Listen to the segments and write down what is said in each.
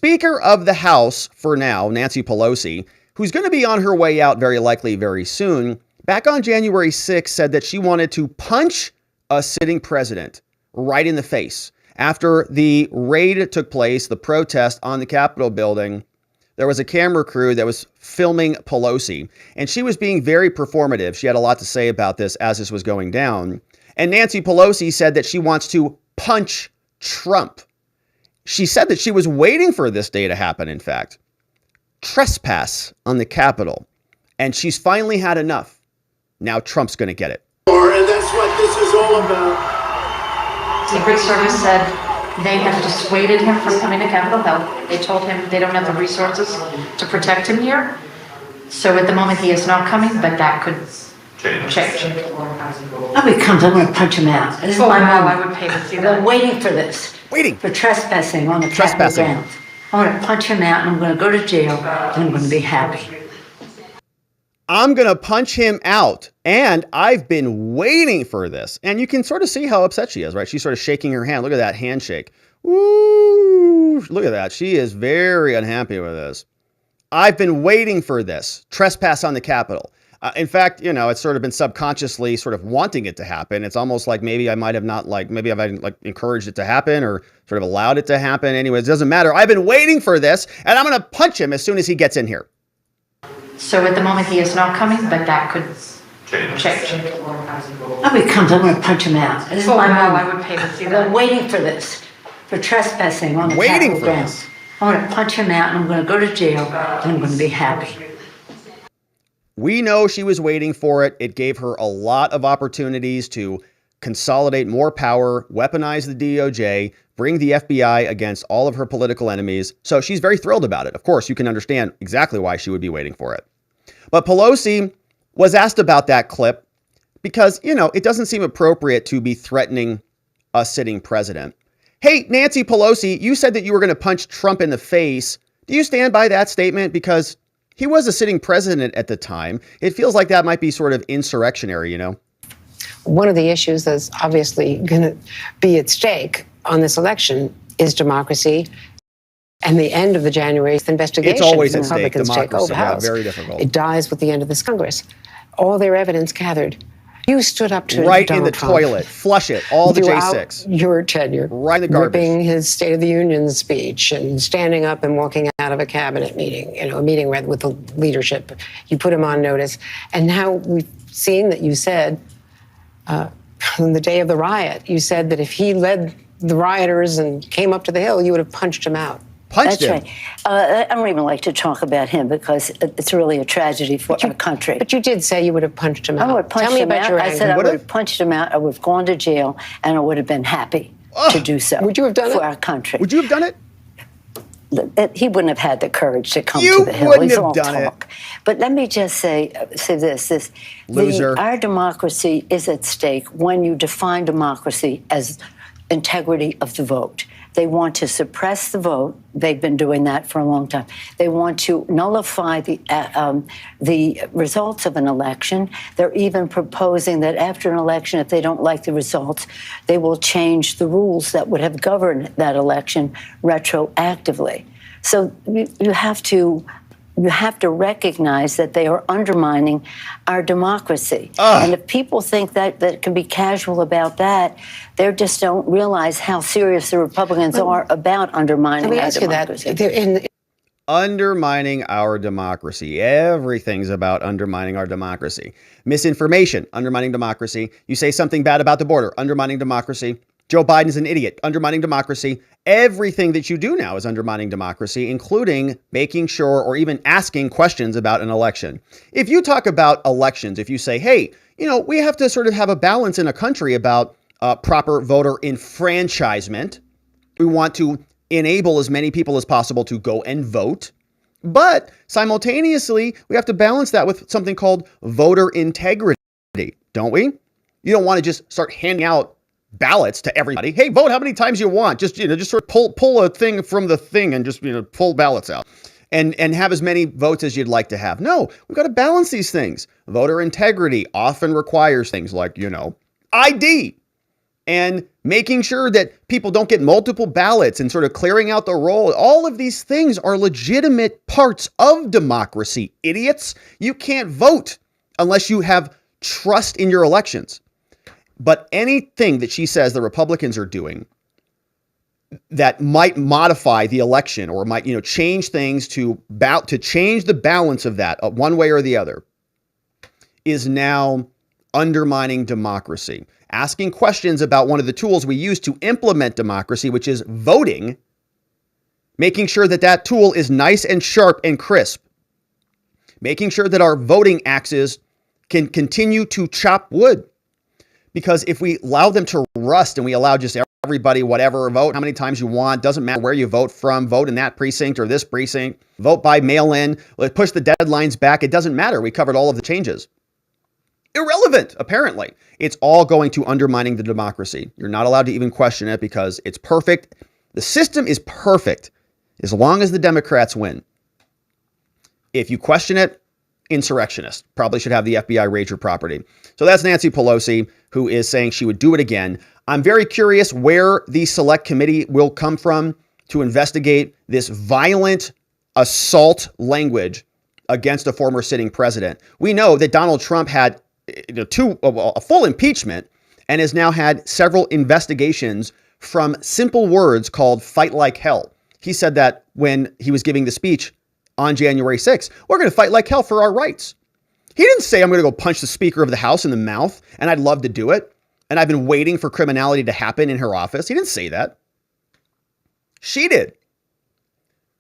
Speaker of the House for now, Nancy Pelosi, who's going to be on her way out very likely very soon, back on January 6th said that she wanted to punch a sitting president right in the face. After the raid took place, the protest on the Capitol building, there was a camera crew that was filming Pelosi, and she was being very performative. She had a lot to say about this as this was going down. And Nancy Pelosi said that she wants to punch Trump. She said that she was waiting for this day to happen, in fact. Trespass on the Capitol. And she's finally had enough. Now Trump's going to get it. And that's what this is all about. Secret Service said they have dissuaded him from coming to Capitol Hill. They told him they don't have the resources to protect him here. So at the moment he is not coming, but that could change. Oh, he comes, I'm going to punch him out. This is my wow, moment. I would pay to see I've that. been waiting for this. Waiting. For trespassing on the Capitol grounds. I'm going to punch him out and I'm going to go to jail and I'm going to be happy. I'm going to punch him out. And I've been waiting for this. And you can sort of see how upset she is, right? She's sort of shaking her hand. Look at that handshake. Ooh, look at that. She is very unhappy with this. I've been waiting for this. Trespass on the Capitol. In fact, you know, it's sort of been subconsciously sort of wanting it to happen. It's almost like maybe I might have not maybe I've encouraged it to happen or sort of allowed it to happen. Anyways, it doesn't matter. I've been waiting for this and I'm going to punch him as soon as he gets in here. So at the moment he is not coming, but that could change. Oh, he comes, I'm going to punch him out. This is my wow, moment. I would pay to see I've that. been waiting for this. For trespassing on the Capitol grounds. I'm going to punch him out and I'm going to go to jail and I'm going to be happy. We know she was waiting for it. It gave her a lot of opportunities to consolidate more power, weaponize the DOJ, bring the FBI against all of her political enemies. So she's very thrilled about it. Of course, you can understand exactly why she would be waiting for it. But Pelosi was asked about that clip because, you know, it doesn't seem appropriate to be threatening a sitting president. Hey, Nancy Pelosi, you said that you were going to punch Trump in the face. Do you stand by that statement? Because he was a sitting president at the time. It feels like that might be sort of insurrectionary, you know? One of the issues that's obviously going to be at stake on this election is democracy and the end of the January 8th investigation. It's always at stake, Republicans take over democracy, the House. very difficult. It dies with the end of this Congress. All their evidence gathered. You stood up to right Donald in the Trump toilet, flush it, all the throughout J6. your tenure. Right in the garbage. Ripping his State of the Union speech and standing up and walking out of a cabinet meeting, you know, a meeting with the leadership. You put him on notice. And now we've seen that you said, on the day of the riot, you said that if he led the rioters and came up to the Hill, you would have punched him out. Punched him. That's right. I don't even like to talk about him because it's really a tragedy for our country. But you did say you would have punched him out. I would have punched Tell me him about out. your I anger. said I would have punched him out. I would have gone to jail, and I would have been happy to do so. Would you have done for it? our country? Would you have done it? He wouldn't have had the courage to come You to the Hill. wouldn't He's have all done it. talk. But let me just say this. Loser. Our democracy is at stake when you define democracy as integrity of the vote. They want to suppress the vote. They've been doing that for a long time. They want to nullify the results of an election. They're even proposing that after an election, if they don't like the results, they will change the rules that would have governed that election retroactively. So you have to recognize that they are undermining our democracy. And if people think that can be casual about that, they just don't realize how serious the Republicans are about undermining our democracy. Undermining our democracy. Everything's about undermining our democracy. Misinformation, undermining democracy. You say something bad about the border, undermining democracy. Joe Biden's an idiot, undermining democracy. Everything that you do now is undermining democracy, including making sure or even asking questions about an election. If you talk about elections, if you say, hey, you know, we have to sort of have a balance in a country about proper voter enfranchisement. We want to enable as many people as possible to go and vote. But simultaneously, we have to balance that with something called voter integrity, don't we? You don't want to just start handing out ballots to everybody. Hey, vote how many times you want. Just sort of pull a thing from the thing and just, pull ballots out and have as many votes as you'd like to have. No, we've got to balance these things. Voter integrity often requires things like, ID. and making sure that people don't get multiple ballots and sort of clearing out the roll. All of these things are legitimate parts of democracy, idiots. You can't vote unless you have trust in your elections. But anything that she says the Republicans are doing that might modify the election or might, change things to change the balance of that one way or the other is now undermining democracy. Asking questions about one of the tools we use to implement democracy, which is voting, making sure that that tool is nice and sharp and crisp, making sure that our voting axes can continue to chop wood. Because if we allow them to rust and we allow just everybody, whatever, vote how many times you want, doesn't matter where you vote from, vote in that precinct or this precinct, vote by mail-in, let's push the deadlines back, it doesn't matter. We covered all of the changes. Irrelevant, apparently. It's all going to undermining the democracy. You're not allowed to even question it because it's perfect. The system is perfect as long as the Democrats win. If you question it, insurrectionist. Probably should have the FBI raid your property. So that's Nancy Pelosi, who is saying she would do it again. I'm very curious where the select committee will come from to investigate this violent assault language against a former sitting president. We know that Donald Trump had a full impeachment and has now had several investigations from simple words called fight like hell. He said that when he was giving the speech on January 6th, we're going to fight like hell for our rights. He didn't say I'm going to go punch the Speaker of the House in the mouth and I'd love to do it. And I've been waiting for criminality to happen in her office. He didn't say that. She did.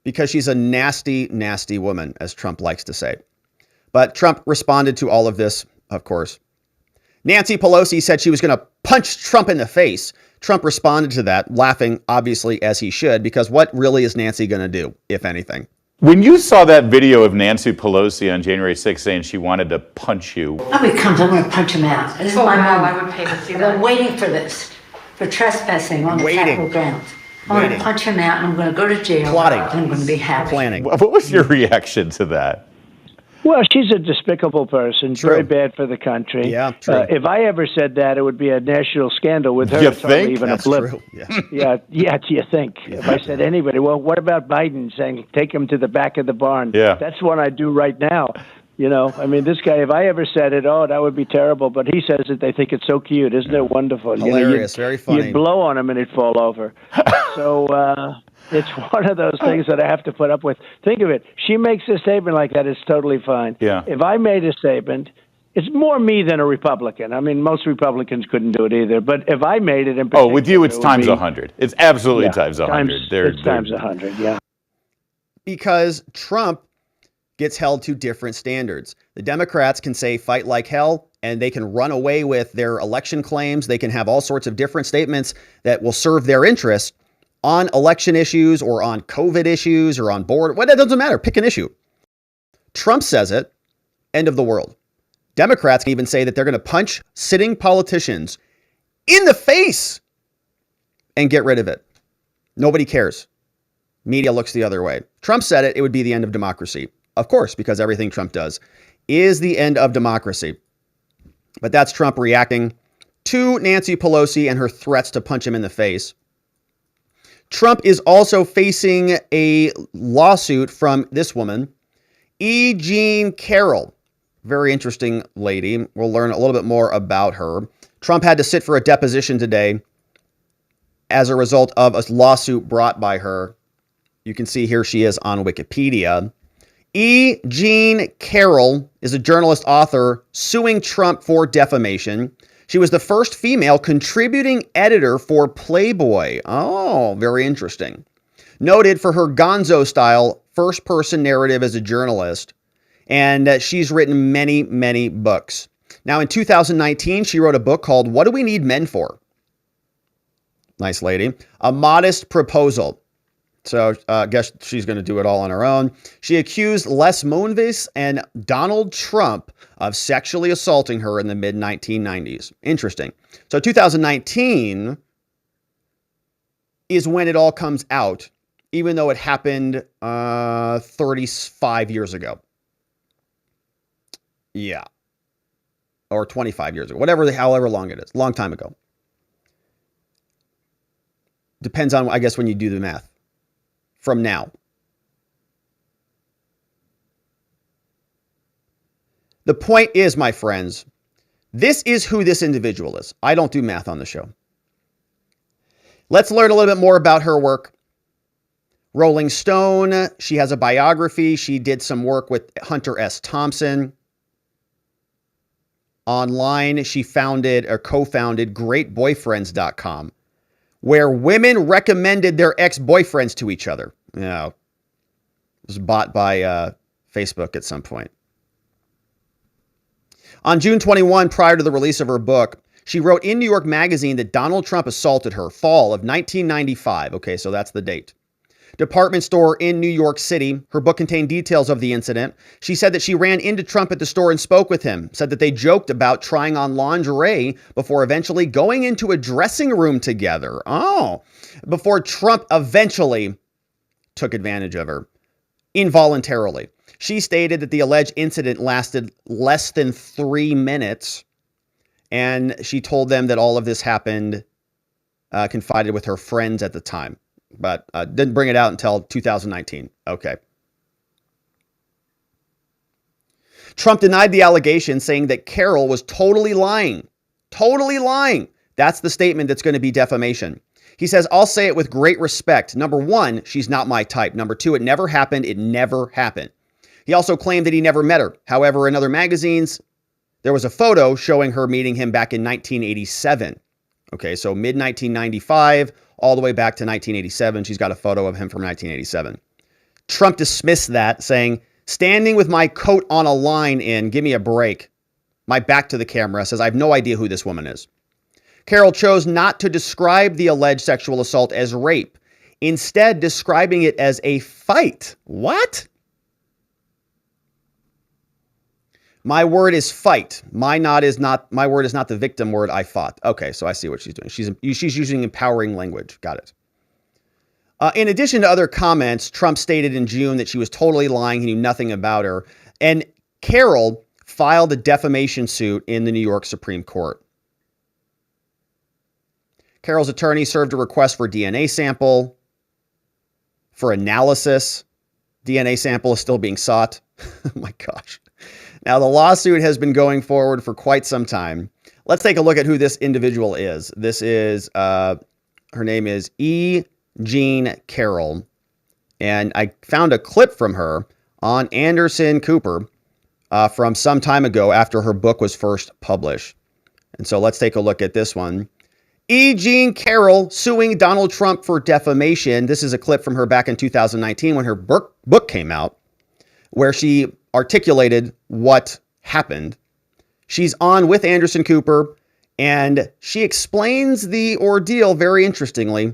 Because she's a nasty, nasty woman, as Trump likes to say. But Trump responded to all of this, of course. Nancy Pelosi said she was going to punch Trump in the face. Trump responded to that, laughing, obviously, as he should, because what really is Nancy going to do, if anything? When you saw that video of Nancy Pelosi on January 6th saying she wanted to punch you. Oh, he comes, I'm going to punch him out. This is Oh, my wow, moment. I would pay to see I've that. been waiting for this, for trespassing on the Waiting. Capitol grounds. I'm going to punch him out and I'm going to go to jail. Plotting. And I'm going to be happy. Planning. What was your reaction to that? Well, she's a despicable person, True. very bad for the country. Yeah, true. If I ever said that, it would be a national scandal with her. You It's hardly think? even That's a blip. true. Yeah. Yeah, do you think? If I said anybody, well, what about Biden saying, take him to the back of the barn? Yeah. That's what I do right now. I mean, this guy, if I ever said it, that would be terrible. But he says it, they think it's so cute. Isn't it wonderful? Hilarious, very funny. You'd blow on him and it'd fall over. So it's one of those things that I have to put up with. Think of it. She makes a statement like that. It's totally fine. Yeah. If I made a statement, it's more me than a Republican. I mean, most Republicans couldn't do it either. But if I made it in particular, With you, it's it would times be- 100. It's absolutely Yeah, times 100. It's times 100, yeah. Because Trump gets held to different standards. The Democrats can say fight like hell and they can run away with their election claims. They can have all sorts of different statements that will serve their interests on election issues or on COVID issues or on border. Well, that doesn't matter. Pick an issue. Trump says it. End of the world. Democrats can even say that they're going to punch sitting politicians in the face and get rid of it. Nobody cares. Media looks the other way. Trump said it would be the end of democracy. Of course, because everything Trump does is the end of democracy. But that's Trump reacting to Nancy Pelosi and her threats to punch him in the face. Trump is also facing a lawsuit from this woman, E. Carroll. Very interesting lady. We'll learn a little bit more about her. Trump had to sit for a deposition today as a result of a lawsuit brought by her. You can see here she is on Wikipedia. E. Carroll is a journalist author suing Trump for defamation. She was the first female contributing editor for Playboy. Oh, very interesting. Noted for her gonzo-style first-person narrative as a journalist. And she's written many, many books. Now, in 2019, she wrote a book called What Do We Need Men For? Nice lady. A Modest Proposal. So I guess she's going to do it all on her own. She accused Les Moonves and Donald Trump of sexually assaulting her in the mid-1990s. Interesting. So 2019 is when it all comes out, even though it happened 35 years ago. Yeah. Or 25 years ago. However long it is. Long time ago. Depends on, I guess, when you do the math from now. The point is, my friends, this is who this individual is. I don't do math on the show. Let's learn a little bit more about her work. Rolling Stone, she has a biography. She did some work with Hunter S. Thompson. Online, she founded or co-founded greatboyfriends.com, where women recommended their ex-boyfriends to each other. You know, it was bought by Facebook at some point. On June 21, prior to the release of her book, she wrote in New York Magazine that Donald Trump assaulted her, fall of 1995. Okay, so that's the date. Department store in New York City. Her book contained details of the incident. She said that she ran into Trump at the store and spoke with him, said that they joked about trying on lingerie before eventually going into a dressing room together. Oh, before Trump eventually took advantage of her involuntarily. She stated that the alleged incident lasted less than 3 minutes, and she told them that all of this happened confided with her friends at the time, but didn't bring it out until 2019. Okay. Trump denied the allegation, saying that Carroll was totally lying. Totally lying. That's the statement that's going to be defamation. He says, I'll say it with great respect. Number one, she's not my type. Number two, it never happened. It never happened. He also claimed that he never met her. However, in other magazines, there was a photo showing her meeting him back in 1987. Okay, so mid-1995, all the way back to 1987. She's got a photo of him from 1987. Trump dismissed that, saying, standing with my coat on a line in, give me a break. My back to the camera says, I have no idea who this woman is. Carroll chose not to describe the alleged sexual assault as rape, instead describing it as a fight. What? My word is fight. My word is not the victim word, I fought. Okay, so I see what she's doing. She's using empowering language. Got it. In addition to other comments, Trump stated in June that she was totally lying. He knew nothing about her. And Carroll filed a defamation suit in the New York Supreme Court. Carroll's attorney served a request for DNA sample for analysis. DNA sample is still being sought. Oh my gosh. Now, the lawsuit has been going forward for quite some time. Let's take a look at who this individual is. This is, her name is E. Jean Carroll. And I found a clip from her on Anderson Cooper from some time ago after her book was first published. And so let's take a look at this one. E. Jean Carroll suing Donald Trump for defamation. This is a clip from her back in 2019 when her book came out, where she articulated what happened. She's on with Anderson Cooper, and she explains the ordeal very interestingly.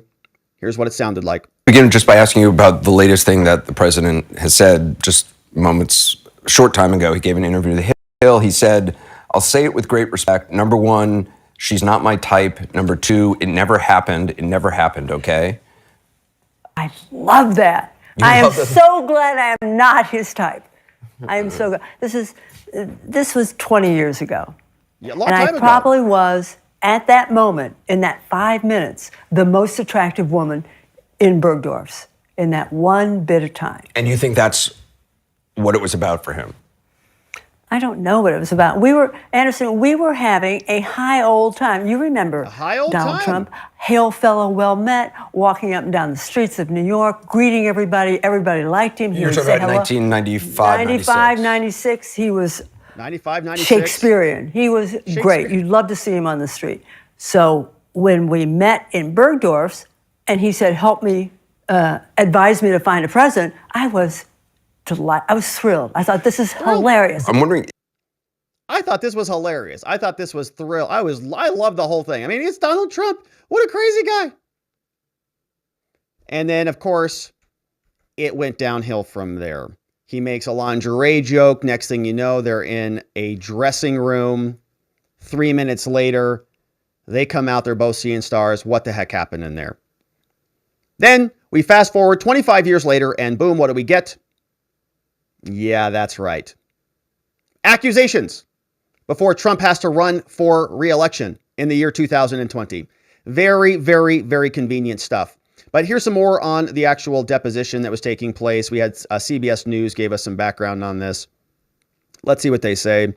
Here's what it sounded like. Begin just by asking you about the latest thing that the president has said just short time ago. He gave an interview to The Hill. He said, I'll say it with great respect. Number one, she's not my type. Number two, it never happened. It never happened, okay? I love that. I am so glad I am not his type. I am so glad. This was 20 years ago. Yeah, a long and time I ago. probably was, at that moment, in that 5 minutes, the most attractive woman in Bergdorf's in that one bit of time. And you think that's what it was about for him? I don't know what it was about. Anderson, we were having a high old time. You remember Donald Trump, hail fellow, well met, walking up and down the streets of New York, greeting everybody. Everybody liked him. You're talking about 1995, 95, 96. He was 95, 96. Shakespearean. He was great. You'd love to see him on the street. So when we met in Bergdorf's and he said, help me, advise me to find a president, I was thrilled. I thought, this is hilarious. I'm wondering. I thought this was hilarious. I thought this was thrill. I loved the whole thing. I mean, it's Donald Trump. What a crazy guy. And then, of course, it went downhill from there. He makes a lingerie joke. Next thing you know, they're in a dressing room. 3 minutes later, they come out. They're both seeing stars. What the heck happened in there? Then we fast forward 25 years later, and boom, what do we get? Yeah, that's right. Accusations before Trump has to run for re-election in the year 2020. Very, very, very convenient stuff. But here's some more on the actual deposition that was taking place. We had CBS News gave us some background on this. Let's see what they say.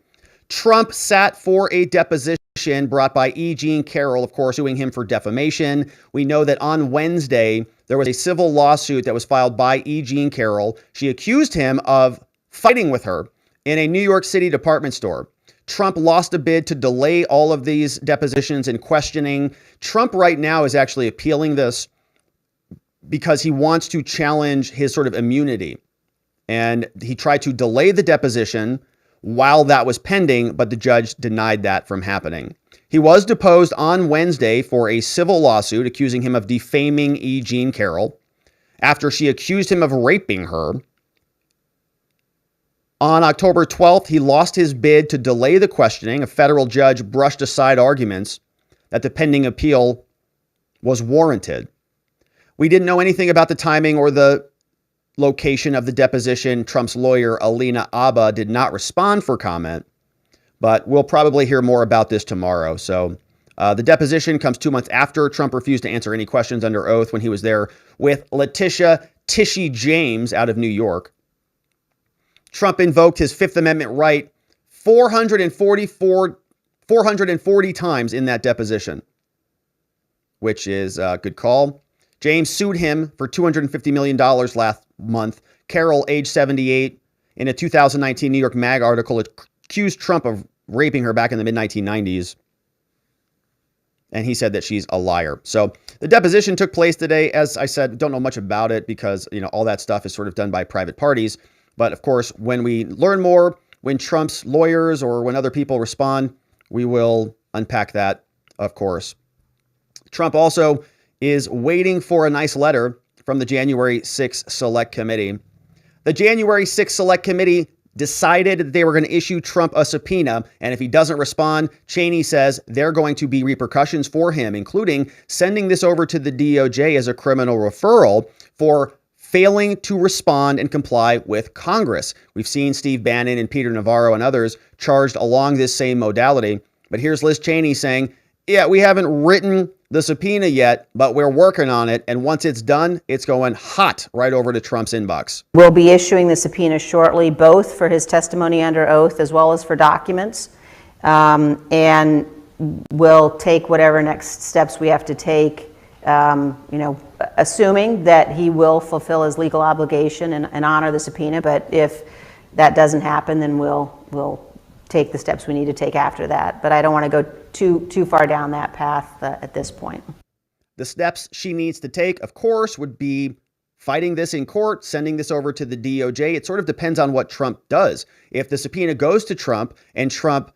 Trump sat for a deposition brought by E. Jean Carroll, of course, suing him for defamation. We know that on Wednesday, there was a civil lawsuit that was filed by E. Jean Carroll. She accused him of fighting with her in a New York City department store. Trump lost a bid to delay all of these depositions and questioning. Trump right now is actually appealing this because he wants to challenge his sort of immunity. And he tried to delay the deposition while that was pending, but the judge denied that from happening. He was deposed on Wednesday for a civil lawsuit accusing him of defaming E. Jean Carroll after she accused him of raping her. On October 12th, he lost his bid to delay the questioning. A federal judge brushed aside arguments that the pending appeal was warranted. We didn't know anything about the timing or the location of the deposition. Trump's lawyer, Alina Abba, did not respond for comment, but we'll probably hear more about this tomorrow. So the deposition comes 2 months after Trump refused to answer any questions under oath when he was there with Letitia Tishy James out of New York. Trump invoked his Fifth Amendment right 440 times in that deposition, which is a good call. James sued him for $250 million last month. Carroll, age 78, in a 2019 New York Mag article, accused Trump of raping her back in the mid-1990s. And he said that she's a liar. So the deposition took place today. As I said, don't know much about it because, all that stuff is sort of done by private parties. But of course, when we learn more, when Trump's lawyers or when other people respond, we will unpack that, of course. Trump also is waiting for a nice letter from the January 6th Select Committee. The January 6th Select Committee decided that they were going to issue Trump a subpoena, and if he doesn't respond, Cheney says there are going to be repercussions for him, including sending this over to the DOJ as a criminal referral for failing to respond and comply with Congress. We've seen Steve Bannon and Peter Navarro and others charged along this same modality. But here's Liz Cheney saying, yeah, we haven't written the subpoena yet, but we're working on it. And once it's done, it's going hot right over to Trump's inbox. We'll be issuing the subpoena shortly, both for his testimony under oath as well as for documents. And we'll take whatever next steps we have to take, assuming that he will fulfill his legal obligation and honor the subpoena. But if that doesn't happen, then we'll take the steps we need to take after that. But I don't want to go too far down that path at this point. The steps she needs to take, of course, would be fighting this in court, sending this over to the DOJ. It sort of depends on what Trump does. If the subpoena goes to Trump and Trump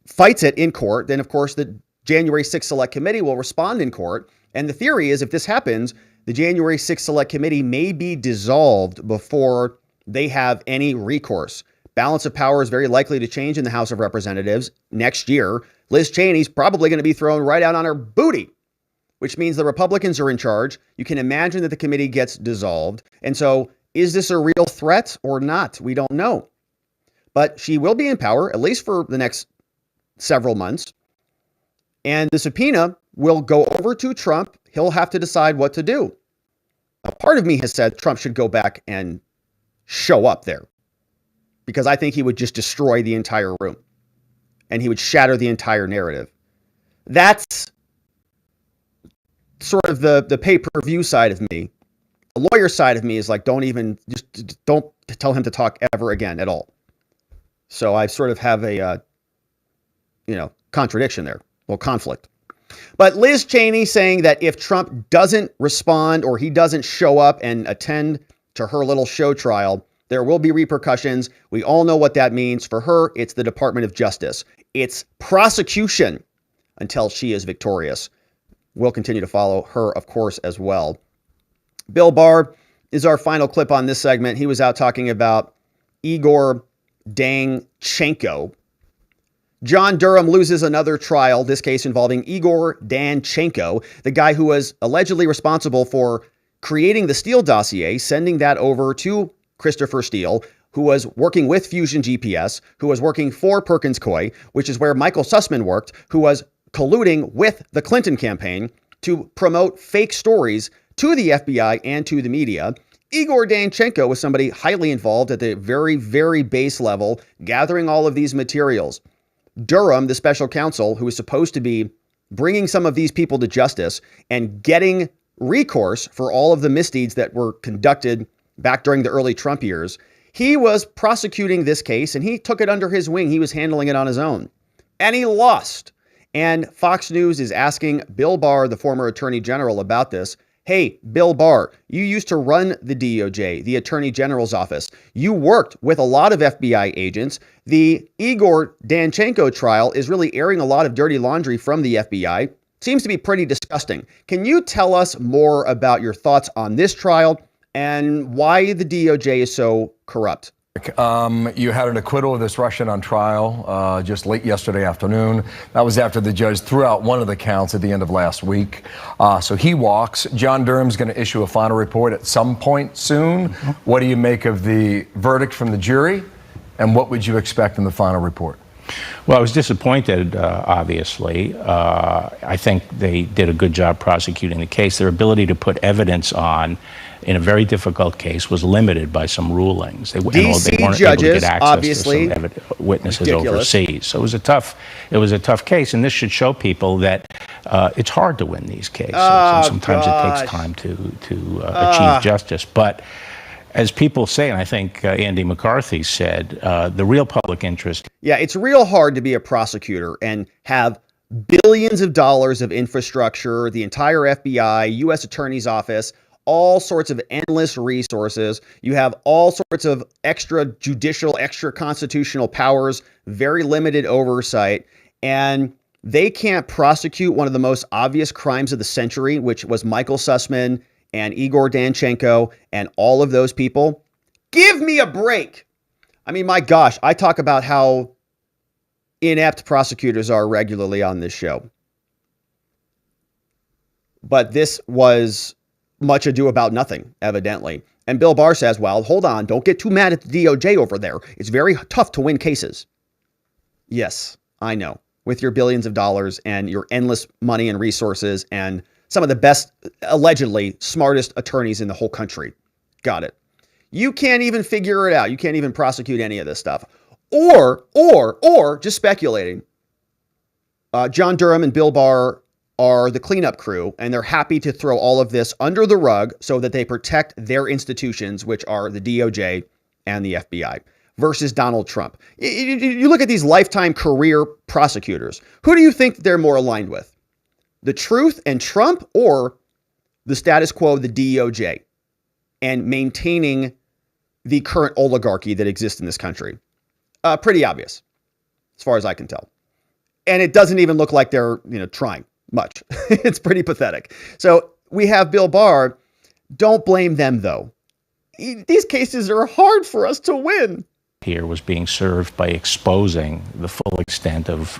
fights it in court, then of course the January 6th Select Committee will respond in court. And the theory is if this happens, the January 6th Select Committee may be dissolved before they have any recourse. Balance of power is very likely to change in the House of Representatives next year. Liz Cheney's probably going to be thrown right out on her booty, which means the Republicans are in charge. You can imagine that the committee gets dissolved. And so is this a real threat or not? We don't know. But she will be in power, at least for the next several months. And the subpoena will go over to Trump. He'll have to decide what to do. A part of me has said Trump should go back and show up there, because I think he would just destroy the entire room and he would shatter the entire narrative. That's sort of the pay-per-view side of me. The lawyer side of me is like, don't tell him to talk ever again at all. So I sort of have a, contradiction there, well, conflict. But Liz Cheney saying that if Trump doesn't respond or he doesn't show up and attend to her little show trial, there will be repercussions. We all know what that means. For her, it's the Department of Justice. It's prosecution until she is victorious. We'll continue to follow her, of course, as well. Bill Barr is our final clip on this segment. He was out talking about Igor Danchenko. John Durham loses another trial, this case involving Igor Danchenko, the guy who was allegedly responsible for creating the Steele dossier, sending that over to Christopher Steele, who was working with Fusion GPS, who was working for Perkins Coie, which is where Michael Sussman worked, who was colluding with the Clinton campaign to promote fake stories to the FBI and to the media. Igor Danchenko was somebody highly involved at the very, very base level, gathering all of these materials. Durham, the special counsel, who was supposed to be bringing some of these people to justice and getting recourse for all of the misdeeds that were conducted back during the early Trump years, he was prosecuting this case and he took it under his wing. He was handling it on his own. And he lost. And Fox News is asking Bill Barr, the former attorney general, about this. Hey, Bill Barr, you used to run the DOJ, the Attorney General's office. You worked with a lot of FBI agents. The Igor Danchenko trial is really airing a lot of dirty laundry from the FBI. Seems to be pretty disgusting. Can you tell us more about your thoughts on this trial and why the DOJ is so corrupt? You had an acquittal of this Russian on trial just late yesterday afternoon. That was after the judge threw out one of the counts at the end of last week. So he walks. John Durham's going to issue a final report at some point soon. What do you make of the verdict from the jury? And what would you expect in the final report? Well, I was disappointed, obviously. I think they did a good job prosecuting the case. Their ability to put evidence on in a very difficult case was limited by some rulings. They weren't DC able to judges, get access obviously, to some witnesses ridiculous. overseas. So it was a tough case, and this should show people that it's hard to win these cases. And sometimes it takes time to achieve justice. But as people say, and I think Andy McCarthy said, the real public interest. Yeah, it's real hard to be a prosecutor and have billions of dollars of infrastructure, the entire FBI, U.S. Attorney's Office, all sorts of endless resources. You have all sorts of extrajudicial, extra constitutional powers, very limited oversight, and they can't prosecute one of the most obvious crimes of the century, which was Michael Sussman and Igor Danchenko and all of those people. Give me a break. I mean, my gosh, I talk about how inept prosecutors are regularly on this show. But this was much ado about nothing, evidently. And Bill Barr says, well, hold on, don't get too mad at the DOJ over there. It's very tough to win cases. Yes, I know. With your billions of dollars and your endless money and resources and some of the best, allegedly smartest attorneys in the whole country. Got it. You can't even figure it out. You can't even prosecute any of this stuff. Or just speculating. John Durham and Bill Barr are the cleanup crew, and they're happy to throw all of this under the rug so that they protect their institutions, which are the DOJ and the FBI, versus Donald Trump. You look at these lifetime career prosecutors. Who do you think they're more aligned with? The truth and Trump, or the status quo, the DOJ, and maintaining the current oligarchy that exists in this country? Pretty obvious, as far as I can tell. And it doesn't even look like they're, trying much. It's pretty pathetic. So we have Bill Barr. Don't blame them, though. These cases are hard for us to win. Here was being served by exposing the full extent of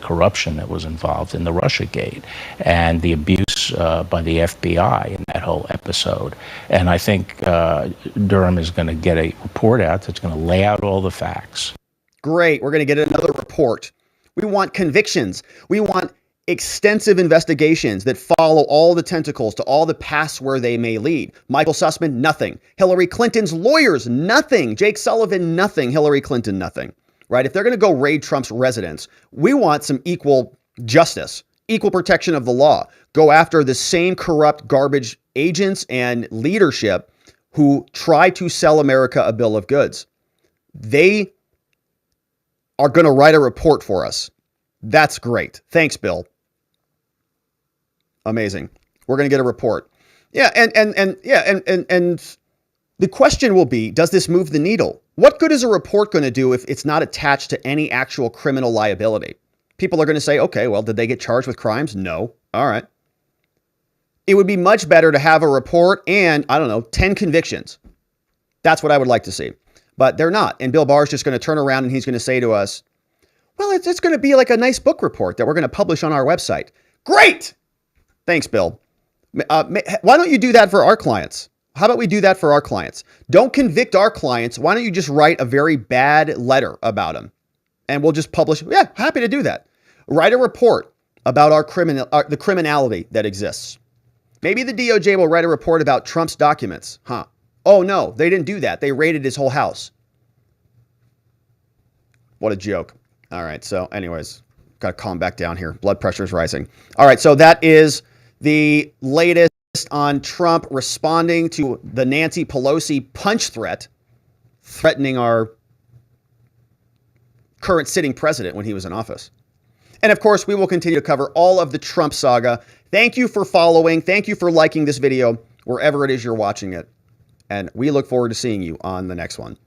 corruption that was involved in the Russiagate and the abuse by the FBI in that whole episode. And I think Durham is going to get a report out that's going to lay out all the facts. Great. We're going to get another report. We want convictions. We want extensive investigations that follow all the tentacles to all the paths where they may lead. Michael Sussman, nothing. Hillary Clinton's lawyers, nothing. Jake Sullivan, nothing. Hillary Clinton, nothing. Right? If they're going to go raid Trump's residence, we want some equal justice, equal protection of the law. Go after the same corrupt garbage agents and leadership who try to sell America a bill of goods. They are going to write a report for us. That's great. Thanks, Bill. Amazing. We're going to get a report. Yeah, and the question will be, does this move the needle? What good is a report going to do if it's not attached to any actual criminal liability? People are going to say, okay, well, did they get charged with crimes? No. All right. It would be much better to have a report and, 10 convictions. That's what I would like to see. But they're not. And Bill Barr is just going to turn around and he's going to say to us, well, it's going to be like a nice book report that we're going to publish on our website. Great. Thanks, Bill. Why don't you do that for our clients? How about we do that for our clients? Don't convict our clients. Why don't you just write a very bad letter about them? And we'll just publish. Yeah, happy to do that. Write a report. about the criminality that exists. Maybe the DOJ will write a report about Trump's documents. Huh. Oh, no, they didn't do that. They raided his whole house. What a joke. All right. So anyways, got to calm back down here. Blood pressure is rising. All right. So that is the latest on Trump responding to the Nancy Pelosi punch threat, threatening our current sitting president when he was in office. And of course, we will continue to cover all of the Trump saga. Thank you for following. Thank you for liking this video wherever it is you're watching it. And we look forward to seeing you on the next one.